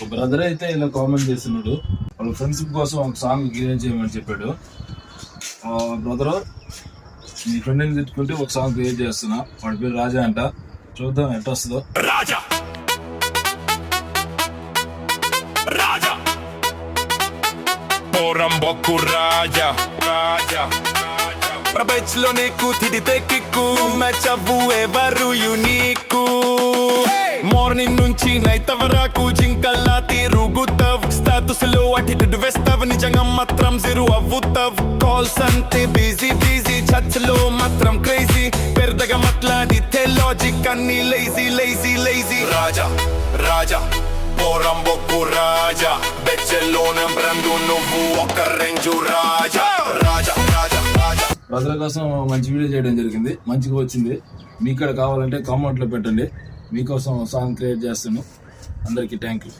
ఒక బ్రదర్ అయితే ఇలా కామెంట్ చేస్తున్నాడు, వాళ్ళ ఫ్రెండ్షిప్ కోసం ఒక సాంగ్ క్రియేట్ చేయమని చెప్పాడు. బ్రదరు, మీ ఫ్రెండ్ని తిట్టుకుంటే ఒక సాంగ్ క్రియేట్ చేస్తున్నా. వాడి పేరు రాజా అంట. చూద్దాం ఎట్లా వస్తుందో. రాజా రాజా పోరంబొక్కు రాజా రాజా ప్రపంచంలో నీకు తిడితే కిక్కు మ్యాచ్ అవ్వు ఎవరు యూనిక్. మార్నింగ్ నుంచి నైట్ వరకు జింకల్లా తిరుగుతావు, స్టాటస్ లో అటిట్యూడ్ వేస్తావు, నిజంగా మాత్రం జీరో అవుతావు. కాల్స్ అంతే బిజీ బిజీ, చర్చ్ లో మాత్రం క్రేజీ, పెద్దగా మాట్లాడితే లాజిక్ అన్ని లేజీ లేజీ లేజీ. రాజా రాజా పోరంబొక్కు రాజా, బెచ్చెలోన బ్రండు నువ్వు ఒక రేంజు రాజా రాజా రాజా రాజా. బ్రదర్ కోసం మంచి వీడియో చేయడం జరిగింది, మంచిగా వచ్చింది. మీకు కూడా కావాలంటే కామెంట్లో పెట్టండి, మీకోసం సాంగ్ క్రియేట్ చేస్తాను. అందరికీ థ్యాంక్ యూ.